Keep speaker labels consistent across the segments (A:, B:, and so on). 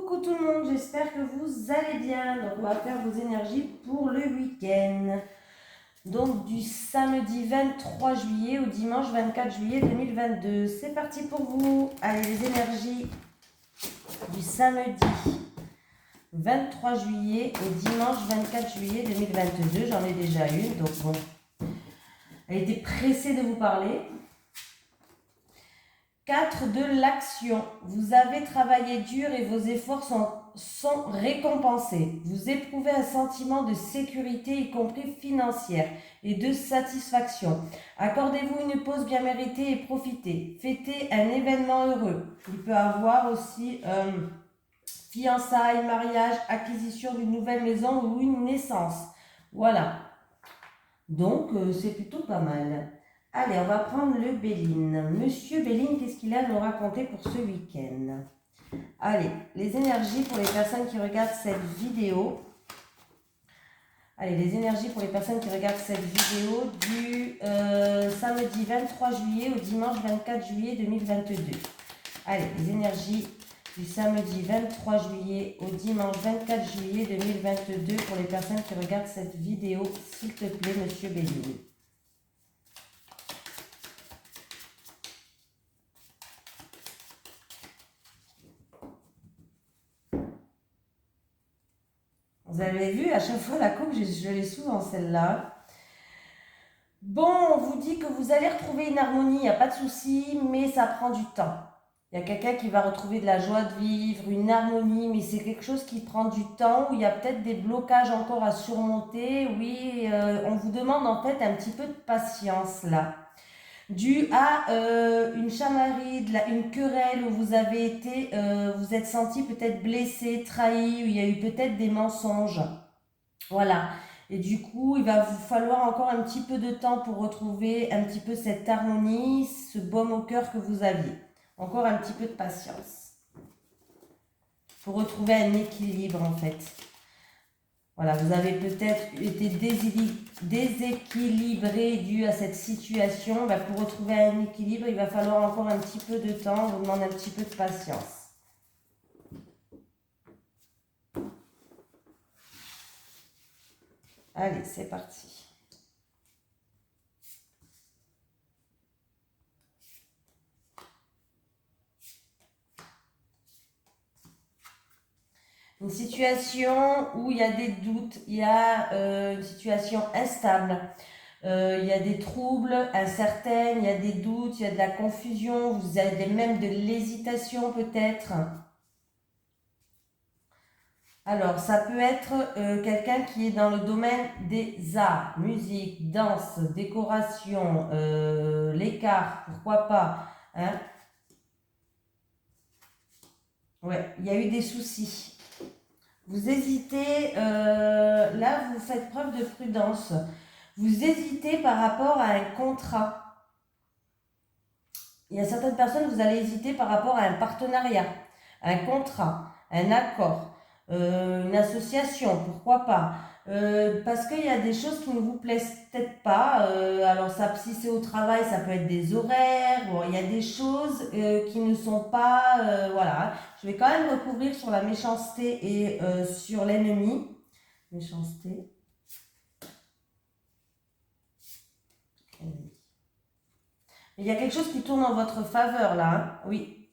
A: Coucou tout le monde, j'espère que vous allez bien. Donc on va faire vos énergies pour le week-end. Donc du samedi 23 juillet au dimanche 24 juillet 2022. C'est parti pour vous. Allez, les énergies du samedi 23 juillet au dimanche 24 juillet 2022. J'en ai déjà une, donc bon. Elle était pressée de vous parler. 4 de l'action. Vous avez travaillé dur et vos efforts sont récompensés. Vous éprouvez un sentiment de sécurité, y compris financière, et de satisfaction. Accordez-vous une pause bien méritée et profitez. Fêtez un événement heureux. Il peut avoir aussi fiançailles, mariage, acquisition d'une nouvelle maison ou une naissance. Voilà. Donc, c'est plutôt pas mal. Allez, on va prendre le Béline. Monsieur Béline, qu'est-ce qu'il a à nous raconter pour ce week-end? Allez, les énergies pour les personnes qui regardent cette vidéo. Allez, les énergies pour les personnes qui regardent cette vidéo du samedi 23 juillet au dimanche 24 juillet 2022. Allez, les énergies du samedi 23 juillet au dimanche 24 juillet 2022 pour les personnes qui regardent cette vidéo. S'il te plaît, Monsieur Béline. Vous avez vu, à chaque fois la coupe, je l'ai souvent celle-là. Bon, on vous dit que vous allez retrouver une harmonie, il n'y a pas de souci, mais ça prend du temps. Il y a quelqu'un qui va retrouver de la joie de vivre, une harmonie, mais c'est quelque chose qui prend du temps, où il y a peut-être des blocages encore à surmonter. Oui, on vous demande en fait un petit peu de patience là. Dû à une chamaillerie, une querelle où vous avez été, vous êtes senti peut-être blessé, trahi, où il y a eu peut-être des mensonges. Voilà. Et du coup, il va vous falloir encore un petit peu de temps pour retrouver un petit peu cette harmonie, ce baume au cœur que vous aviez. Encore un petit peu de patience. Pour retrouver un équilibre en fait. Voilà, vous avez peut-être été déséquilibré dû à cette situation. Pour retrouver un équilibre, il va falloir encore un petit peu de temps. On vous demande un petit peu de patience. Allez, c'est parti. Une situation où il y a des doutes, il y a une situation instable, il y a des troubles incertains, il y a des doutes, il y a de la confusion, vous avez même de l'hésitation peut-être. Alors, ça peut être quelqu'un qui est dans le domaine des arts, musique, danse, décoration, l'écart, pourquoi pas. Hein? Ouais, il y a eu des soucis. Vous hésitez, là vous faites preuve de prudence. Vous hésitez par rapport à un contrat. Il y a certaines personnes, vous allez hésiter par rapport à un partenariat, un contrat, un accord, une association, pourquoi pas. Parce qu'il y a des choses qui ne vous plaisent peut-être pas. Alors ça, si c'est au travail, ça peut être des horaires. Bon, il y a des choses qui ne sont pas... voilà. Je vais quand même recouvrir sur la méchanceté et sur l'ennemi. Méchanceté. Il y a quelque chose qui tourne en votre faveur là. Hein. Oui.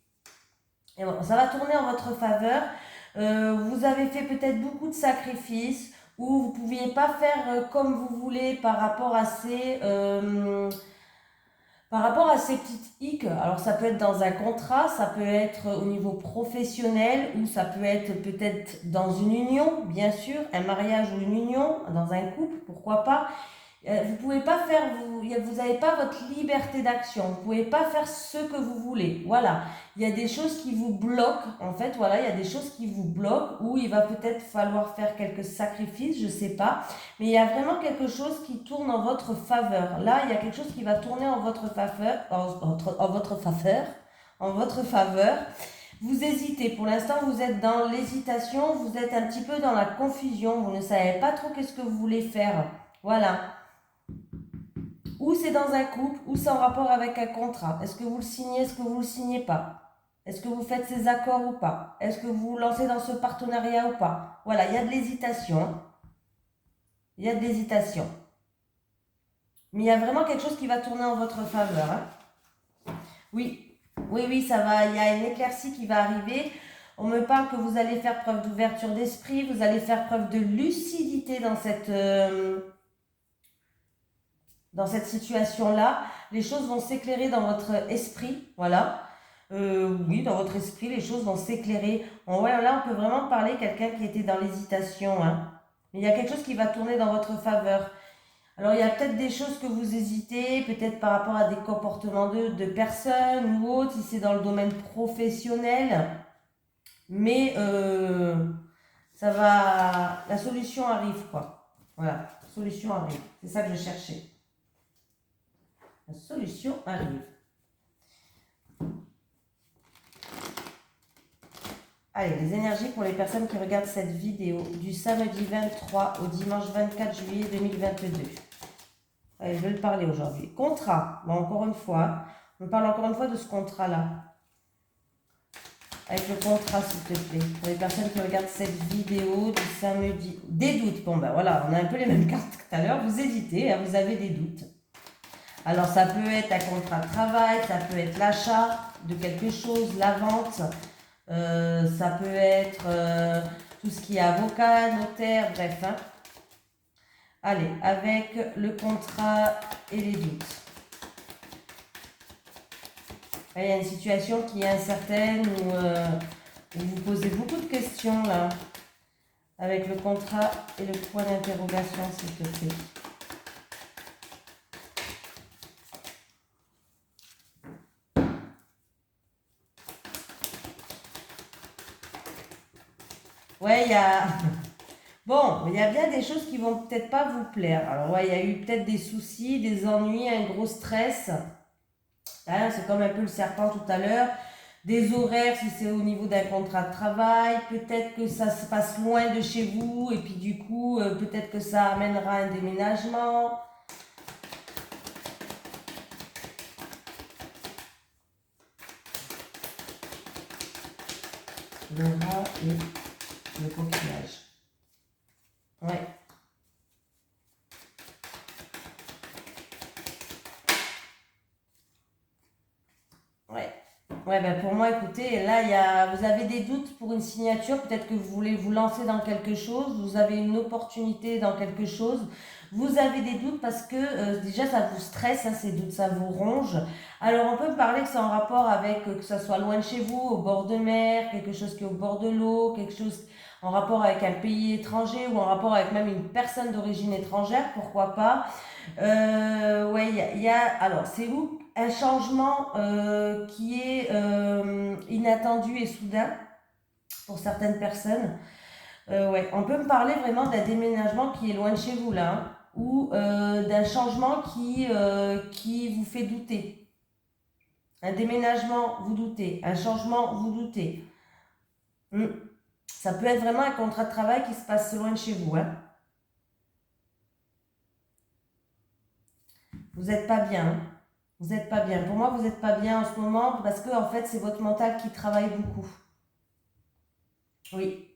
A: Et bon, ça va tourner en votre faveur. Vous avez fait peut-être beaucoup de sacrifices ou vous ne pouviez pas faire comme vous voulez par rapport à ces petites hic. Alors ça peut être dans un contrat, ça peut être au niveau professionnel ou ça peut être peut-être dans une union, bien sûr, un mariage ou une union, dans un couple, pourquoi pas. Vous pouvez pas faire, vous n'avez pas votre liberté d'action, vous pouvez pas faire ce que vous voulez. Voilà, il y a des choses qui vous bloquent. En fait, voilà, il y a des choses qui vous bloquent où il va peut-être falloir faire quelques sacrifices, je sais pas. Mais il y a vraiment quelque chose qui tourne en votre faveur. Là, il y a quelque chose qui va tourner en votre faveur, en votre faveur. Vous hésitez. Pour l'instant, vous êtes dans l'hésitation, vous êtes un petit peu dans la confusion. Vous ne savez pas trop qu'est-ce que vous voulez faire. Voilà. Ou c'est dans un couple, ou c'est en rapport avec un contrat. Est-ce que vous le signez, est-ce que vous ne le signez pas? Est-ce que vous faites ces accords ou pas? Est-ce que vous vous lancez dans ce partenariat ou pas? Voilà, il y a de l'hésitation, hein. Il y a de l'hésitation. Mais il y a vraiment quelque chose qui va tourner en votre faveur, hein. Oui, oui, oui, ça va. Il y a une éclaircie qui va arriver. On me parle que vous allez faire preuve d'ouverture d'esprit, vous allez faire preuve de lucidité dans cette situation-là. Les choses vont s'éclairer dans votre esprit, voilà. Oui, dans votre esprit, les choses vont s'éclairer. Ouais, là, on peut vraiment parler de quelqu'un qui était dans l'hésitation, hein. Mais il y a quelque chose qui va tourner dans votre faveur. Alors, il y a peut-être des choses que vous hésitez, peut-être par rapport à des comportements de personnes ou autres, si c'est dans le domaine professionnel. Mais ça va... La solution arrive, quoi. Voilà, la solution arrive. C'est ça que je cherchais. La solution arrive. Allez, les énergies pour les personnes qui regardent cette vidéo du samedi 23 au dimanche 24 juillet 2022. Allez, je vais le parler aujourd'hui. Contrat. Bon, encore une fois, on parle encore une fois de ce contrat-là. Avec le contrat, s'il te plaît. Pour les personnes qui regardent cette vidéo du samedi. Des doutes. Bon, ben voilà, on a un peu les mêmes cartes que tout à l'heure. Vous hésitez, hein, vous avez des doutes. Alors, ça peut être un contrat de travail, ça peut être l'achat de quelque chose, la vente. Ça peut être tout ce qui est avocat, notaire, bref, hein. Allez, avec le contrat et les doutes. Là, il y a une situation qui est incertaine où vous posez beaucoup de questions là. Avec le contrat et le point d'interrogation, s'il te plaît. Ouais, il y a... Bon, il y a bien des choses qui vont peut-être pas vous plaire. Alors, ouais, il y a eu peut-être des soucis, des ennuis, un gros stress. Hein, c'est comme un peu le serpent tout à l'heure. Des horaires, si c'est au niveau d'un contrat de travail. Peut-être que ça se passe loin de chez vous. Et puis, du coup, peut-être que ça amènera un déménagement. Le rat et le coquillage. Ouais. Ouais. Ouais, ben pour moi, écoutez, là, vous avez des doutes pour une signature. Peut-être que vous voulez vous lancer dans quelque chose. Vous avez une opportunité dans quelque chose. Vous avez des doutes parce que déjà, ça vous stresse, hein, ces doutes, ça vous ronge. Alors, on peut parler que c'est en rapport avec que ça soit loin de chez vous, au bord de mer, quelque chose qui est au bord de l'eau, quelque chose en rapport avec un pays étranger ou en rapport avec même une personne d'origine étrangère, pourquoi pas. Ouais, alors, c'est où un changement qui est inattendu et soudain pour certaines personnes. Ouais, on peut me parler vraiment d'un déménagement qui est loin de chez vous là, hein, ou d'un changement qui vous fait douter. Un déménagement, vous doutez. Un changement, vous doutez. Ça peut être vraiment un contrat de travail qui se passe loin de chez vous, hein. Vous n'êtes pas bien, hein. Vous n'êtes pas bien. Pour moi, vous n'êtes pas bien en ce moment parce que en fait, c'est votre mental qui travaille beaucoup. Oui.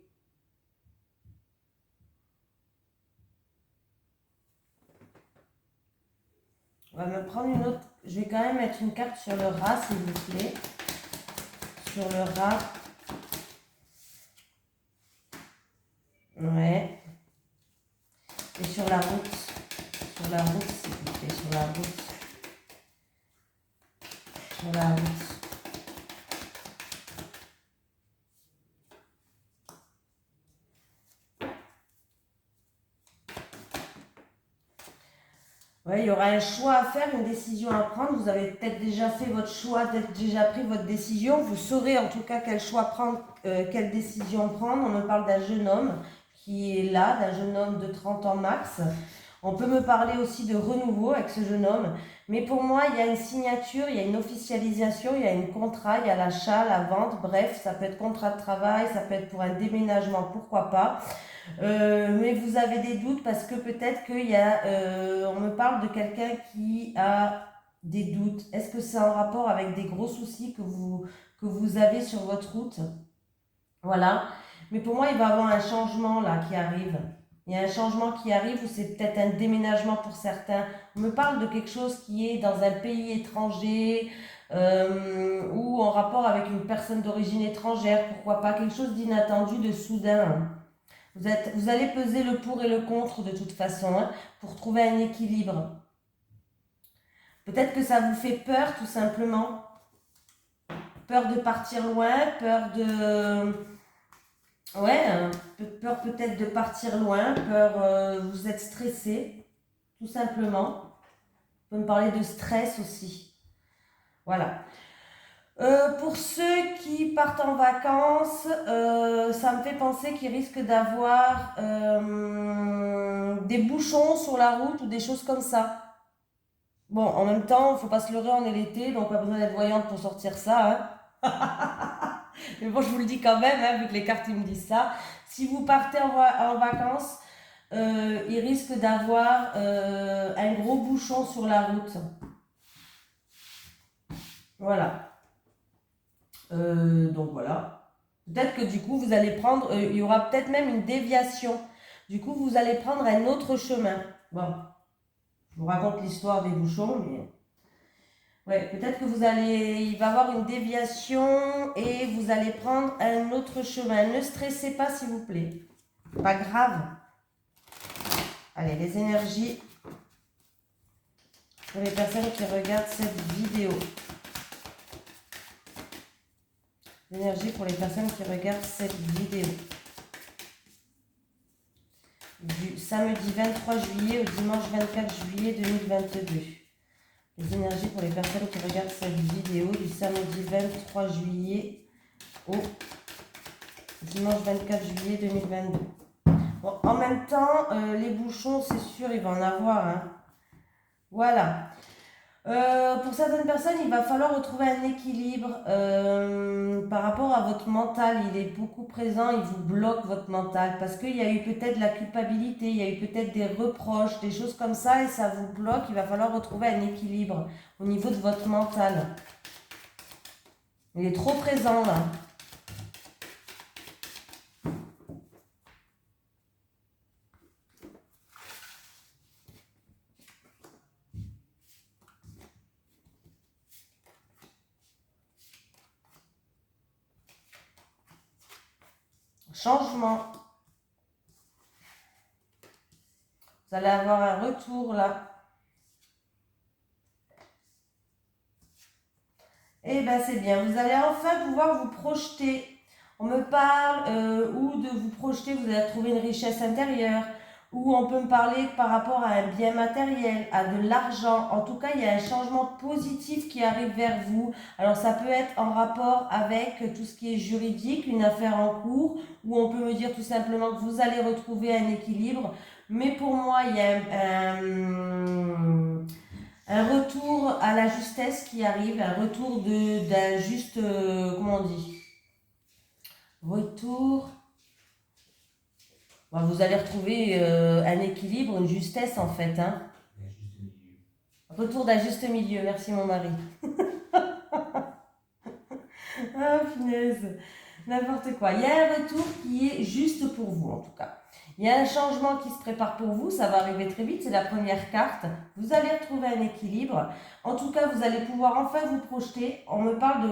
A: On va me prendre une autre. Je vais quand même mettre une carte sur le rat, s'il vous plaît. Sur le rat. Ouais. Et sur la route. Sur la route, s'il vous plaît. Sur la route. Sur la route. Ouais, il y aura un choix à faire, une décision à prendre. Vous avez peut-être déjà fait votre choix, peut-être déjà pris votre décision. Vous saurez en tout cas quel choix prendre, quelle décision prendre. On me parle d'un jeune homme qui est là, d'un jeune homme de 30 ans max. On peut me parler aussi de renouveau avec ce jeune homme. Mais pour moi, il y a une signature, il y a une officialisation, il y a un contrat, il y a l'achat, la vente. Bref, ça peut être contrat de travail, ça peut être pour un déménagement, pourquoi pas. Mais vous avez des doutes parce que peut-être qu'il y a, on me parle de quelqu'un qui a des doutes. Est-ce que c'est en rapport avec des gros soucis que vous avez sur votre route. Voilà. Mais pour moi, il va y avoir un changement là qui arrive. Il y a un changement qui arrive ou c'est peut-être un déménagement pour certains. On me parle de quelque chose qui est dans un pays étranger ou en rapport avec une personne d'origine étrangère. Pourquoi pas quelque chose d'inattendu, de soudain. Vous allez peser le pour et le contre de toute façon pour trouver un équilibre. Peut-être que ça vous fait peur tout simplement. Peur de partir loin, peur de... Ouais, peur peut-être de partir loin, peur, vous êtes stressé, tout simplement. On peut me parler de stress aussi. Voilà. Pour ceux qui partent en vacances, ça me fait penser qu'ils risquent d'avoir des bouchons sur la route ou des choses comme ça. Bon, en même temps, il ne faut pas se leurrer, on est l'été, donc pas besoin d'être voyante pour sortir ça. Mais bon, je vous le dis quand même, vu que les cartes ils me disent ça. Si vous partez en vacances, il risque d'avoir un gros bouchon sur la route. Voilà. Donc voilà. Peut-être que du coup, vous allez prendre, il y aura peut-être même une déviation. Du coup, vous allez prendre un autre chemin. Bon, je vous raconte l'histoire des bouchons, mais... Ouais, peut-être que il va y avoir une déviation et vous allez prendre un autre chemin. Ne stressez pas, s'il vous plaît. Pas grave. Allez, les énergies pour les personnes qui regardent cette vidéo. L'énergie pour les personnes qui regardent cette vidéo. Du samedi 23 juillet au dimanche 24 juillet 2022. Les énergies pour les personnes qui regardent cette vidéo du samedi 23 juillet au dimanche 24 juillet 2022. Bon, en même temps, les bouchons, c'est sûr, il va en avoir. Voilà. Pour certaines personnes, il va falloir retrouver un équilibre par rapport à votre mental. Il est beaucoup présent, il vous bloque votre mental parce qu'il y a eu peut-être de la culpabilité, il y a eu peut-être des reproches, des choses comme ça et ça vous bloque. Il va falloir retrouver un équilibre au niveau de votre mental. Il est trop présent là. Changement. Vous allez avoir un retour là. Eh bien, c'est bien. Vous allez enfin pouvoir vous projeter. On me parle ou de vous projeter, vous allez trouver une richesse intérieure. Ou on peut me parler par rapport à un bien matériel, à de l'argent. En tout cas, il y a un changement positif qui arrive vers vous. Alors, ça peut être en rapport avec tout ce qui est juridique, une affaire en cours, ou on peut me dire tout simplement que vous allez retrouver un équilibre. Mais pour moi, il y a un retour à la justesse qui arrive, un retour d'un juste, comment on dit? Retour. Bon, vous allez retrouver un équilibre, une justesse en fait. Retour d'un juste milieu, merci mon mari. Ah, punaise, n'importe quoi. Il y a un retour qui est juste pour vous en tout cas. Il y a un changement qui se prépare pour vous, ça va arriver très vite, c'est la première carte. Vous allez retrouver un équilibre. En tout cas, vous allez pouvoir enfin vous projeter. On me parle de,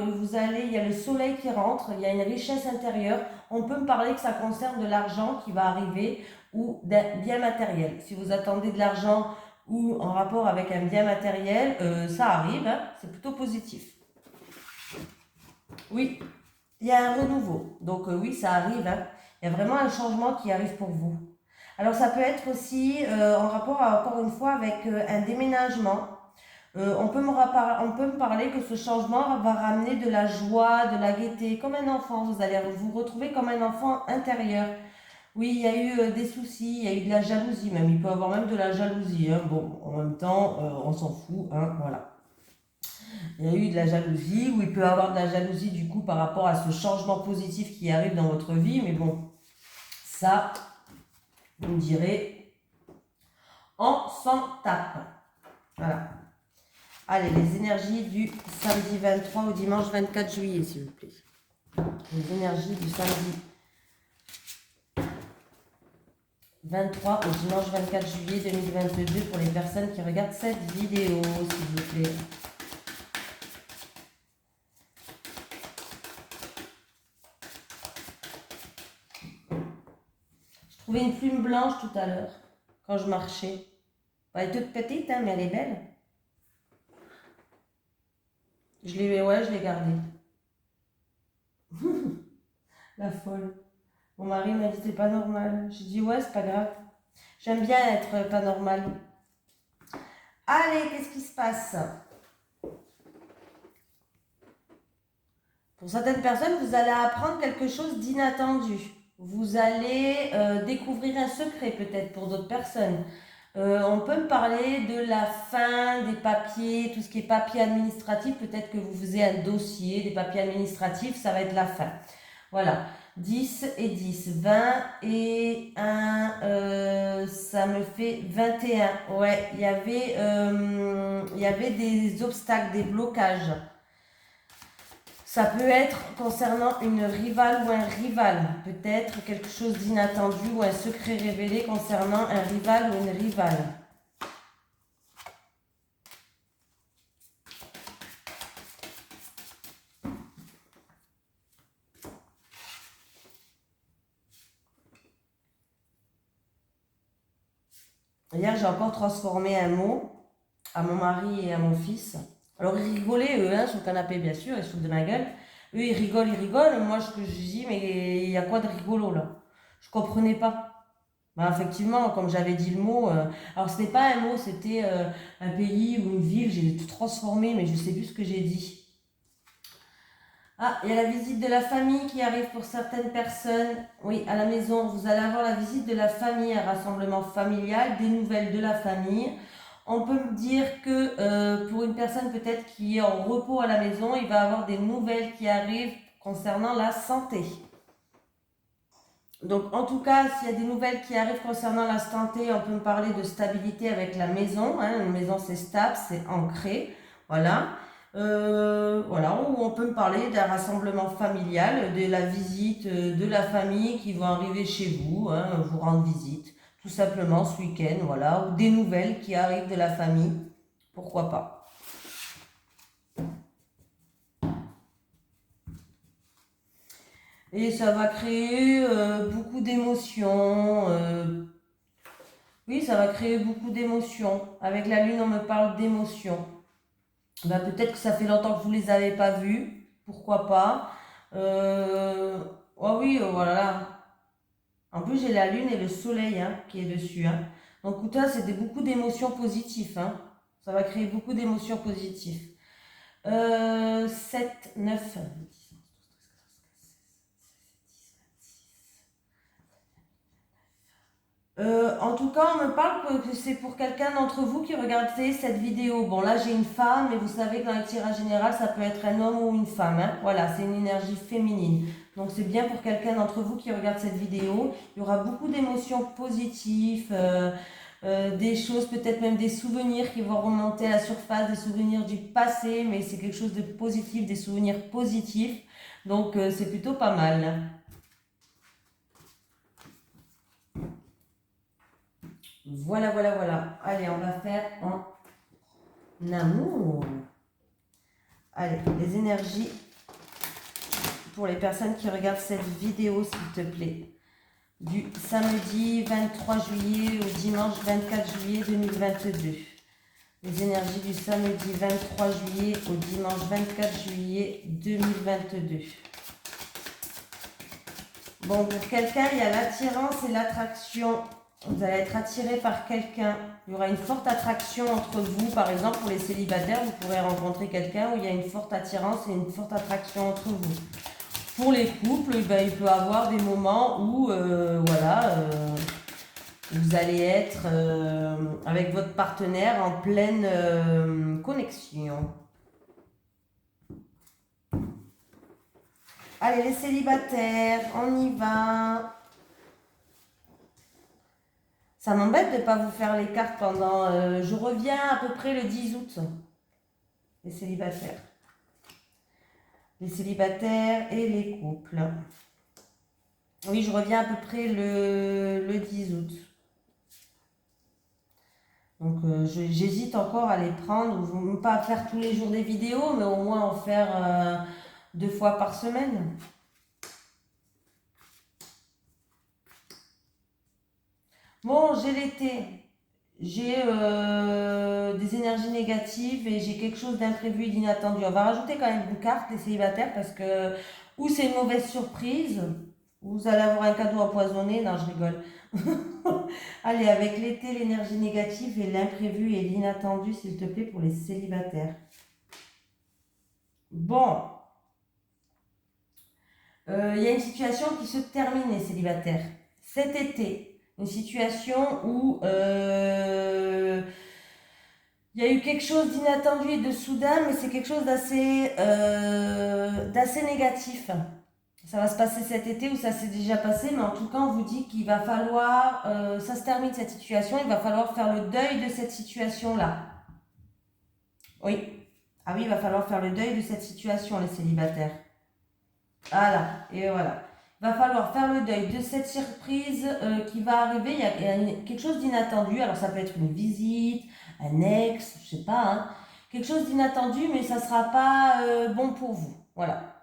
A: il y a le soleil qui rentre, il y a une richesse intérieure. On peut me parler que ça concerne de l'argent qui va arriver ou d'un bien matériel. Si vous attendez de l'argent ou en rapport avec un bien matériel, ça arrive, c'est plutôt positif. Oui, il y a un renouveau. Donc oui, ça arrive. Il y a vraiment un changement qui arrive pour vous. Alors ça peut être aussi en rapport encore une fois avec un déménagement. On peut me parler que ce changement va ramener de la joie, de la gaieté, comme un enfant. Vous allez vous retrouver comme un enfant intérieur. Oui, il y a eu des soucis, il y a eu de la jalousie même. Il peut y avoir même de la jalousie. Bon, en même temps, on s'en fout. Voilà. Il y a eu de la jalousie, ou il peut y avoir de la jalousie du coup par rapport à ce changement positif qui arrive dans votre vie. Mais bon, ça, vous me direz, on s'en tape. Voilà. Allez, les énergies du samedi 23 au dimanche 24 juillet, s'il vous plaît. Les énergies du samedi 23 au dimanche 24 juillet 2022 pour les personnes qui regardent cette vidéo, s'il vous plaît. Je trouvais une plume blanche tout à l'heure, quand je marchais. Elle est toute petite, hein, mais elle est belle. Je l'ai gardée. La folle. Mon mari m'a dit, c'est pas normal. J'ai dit, ouais, c'est pas grave. J'aime bien être pas normal. Allez, qu'est-ce qui se passe? Pour certaines personnes, vous allez apprendre quelque chose d'inattendu. Vous allez découvrir un secret peut-être pour d'autres personnes. On peut me parler de la fin des papiers, tout ce qui est papier administratif. Peut-être que vous faisiez un dossier, des papiers administratifs, ça va être la fin. Voilà. 10 et 10, 20 et 1, ça me fait 21. Ouais, il y avait des obstacles, des blocages. Ça peut être concernant une rivale ou un rival, peut-être quelque chose d'inattendu ou un secret révélé concernant un rival ou une rivale. Hier, j'ai encore transformé un mot à mon mari et à mon fils. Alors, ils rigolaient, eux, hein, sur le canapé, bien sûr, ils se foutent de ma gueule. Eux, ils rigolent. Moi, ce que je dis, mais il y a quoi de rigolo, là? Je comprenais pas. Ben, effectivement, comme j'avais dit le mot, alors ce n'est pas un mot, c'était un pays ou une ville, j'ai tout transformé, mais je ne sais plus ce que j'ai dit. Ah, il y a la visite de la famille qui arrive pour certaines personnes. Oui, à la maison, vous allez avoir la visite de la famille, un rassemblement familial, des nouvelles de la famille. On peut me dire que pour une personne peut-être qui est en repos à la maison, il va avoir des nouvelles qui arrivent concernant la santé. Donc en tout cas, s'il y a des nouvelles qui arrivent concernant la santé, on peut me parler de stabilité avec la maison. Hein. Une maison, c'est stable, c'est ancré. Voilà. Voilà, ou on peut me parler d'un rassemblement familial, de la visite de la famille qui vont arriver chez vous, hein, vous rendre visite, tout simplement ce week-end, voilà, ou des nouvelles qui arrivent de la famille, pourquoi pas. Et ça va créer beaucoup d'émotions. Oui, ça va créer beaucoup d'émotions. Avec la lune, on me parle d'émotions. Ben, peut-être que ça fait longtemps que vous ne les avez pas vus. Pourquoi pas. Oh oui, voilà. En plus, j'ai la lune et le soleil hein, qui est dessus. Hein. Donc, tout ça, c'est beaucoup d'émotions positives. Hein. Ça va créer beaucoup d'émotions positives. 7, 9, en tout cas, on me parle que c'est pour quelqu'un d'entre vous qui regardez cette vidéo. Bon, là, j'ai une femme, mais vous savez que dans le tirage général, ça peut être un homme ou une femme. Hein. Voilà, c'est une énergie féminine. Donc, c'est bien pour quelqu'un d'entre vous qui regarde cette vidéo. Il y aura beaucoup d'émotions positives, des choses, peut-être même des souvenirs qui vont remonter à la surface, des souvenirs du passé, mais c'est quelque chose de positif, des souvenirs positifs. Donc, c'est plutôt pas mal. Voilà, voilà, voilà. Allez, on va faire en amour. Allez, les énergies pour les personnes qui regardent cette vidéo, s'il te plaît. Du samedi 23 juillet au dimanche 24 juillet 2022. Les énergies du samedi 23 juillet au dimanche 24 juillet 2022. Bon, pour quelqu'un, il y a l'attirance et l'attraction. Vous allez être attiré par quelqu'un. Il y aura une forte attraction entre vous. Par exemple, pour les célibataires, vous pourrez rencontrer quelqu'un où il y a une forte attirance et une forte attraction entre vous. Pour les couples, il peut y avoir des moments où vous allez être avec votre partenaire en pleine connexion. Allez, les célibataires, on y va. Ça m'embête de ne pas vous faire les cartes pendant... je reviens à peu près le 10 août. les célibataires. Les célibataires et les couples. Oui, je reviens à peu près le 10 août. Donc, j'hésite encore à les prendre, ou pas à faire tous les jours des vidéos, mais au moins en faire 2 fois par semaine. Bon, j'ai l'été, j'ai des énergies négatives et j'ai quelque chose d'imprévu et d'inattendu. On va rajouter quand même une carte des célibataires parce que ou c'est une mauvaise surprise, ou vous allez avoir un cadeau empoisonné. Non, je rigole. Allez, avec l'été, l'énergie négative et l'imprévu et l'inattendu, s'il te plaît, pour les célibataires. Bon, il y a une situation qui se termine, les célibataires. Cet été, une situation où il y a eu quelque chose d'inattendu et de soudain, mais c'est quelque chose d'assez négatif. Ça va se passer cet été ou ça s'est déjà passé, mais en tout cas, on vous dit qu'il va falloir, ça se termine cette situation, il va falloir faire le deuil de cette situation-là. Oui. Ah oui, il va falloir faire le deuil de cette situation, les célibataires. Voilà, et voilà. Il va falloir faire le deuil de cette surprise qui va arriver. Il y a quelque chose d'inattendu. Alors, ça peut être une visite, un ex, je sais pas, hein. Quelque chose d'inattendu, mais ça ne sera pas bon pour vous. Voilà.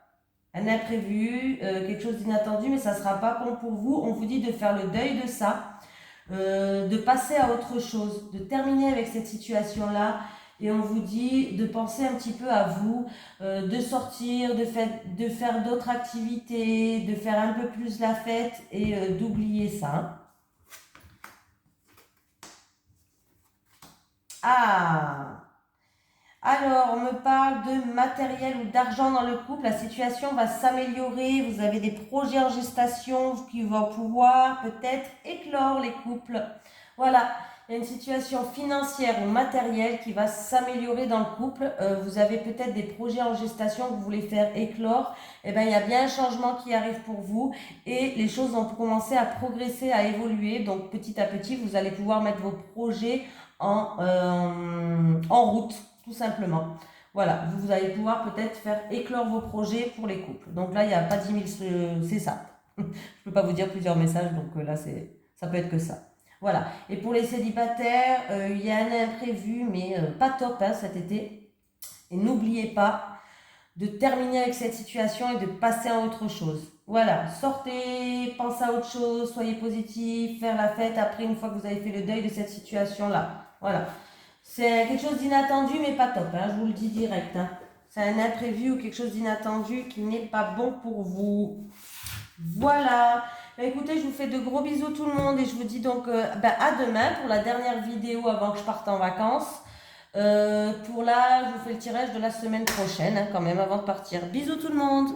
A: Un imprévu, quelque chose d'inattendu, mais ça ne sera pas bon pour vous. On vous dit de faire le deuil de ça, de passer à autre chose, de terminer avec cette situation-là. Et on vous dit de penser un petit peu à vous, de sortir, de faire d'autres activités, de faire un peu plus la fête et d'oublier ça. Ah! Alors, on me parle de matériel ou d'argent dans le couple. La situation va s'améliorer. Vous avez des projets en gestation qui vont pouvoir peut-être éclore les couples. Voilà. Il y a une situation financière ou matérielle qui va s'améliorer dans le couple. Vous avez peut-être des projets en gestation que vous voulez faire éclore. Eh bien, il y a bien un changement qui arrive pour vous et les choses vont commencer à progresser, à évoluer. Donc, petit à petit, vous allez pouvoir mettre vos projets en route, tout simplement. Voilà, vous allez pouvoir peut-être faire éclore vos projets pour les couples. Donc là, il n'y a pas 10 000, c'est ça. Je ne peux pas vous dire plusieurs messages, donc là, ça peut être que ça. Voilà. Et pour les célibataires, il y a un imprévu, mais pas top hein, cet été. Et n'oubliez pas de terminer avec cette situation et de passer à autre chose. Voilà, sortez, pensez à autre chose, soyez positif, faire la fête après une fois que vous avez fait le deuil de cette situation-là. Voilà. C'est quelque chose d'inattendu, mais pas top, hein, je vous le dis direct. Hein. C'est un imprévu ou quelque chose d'inattendu qui n'est pas bon pour vous. Voilà. Bah, écoutez, je vous fais de gros bisous tout le monde et je vous dis donc à demain pour la dernière vidéo avant que je parte en vacances. Pour là, je vous fais le tirage de la semaine prochaine, hein, quand même, avant de partir. Bisous tout le monde!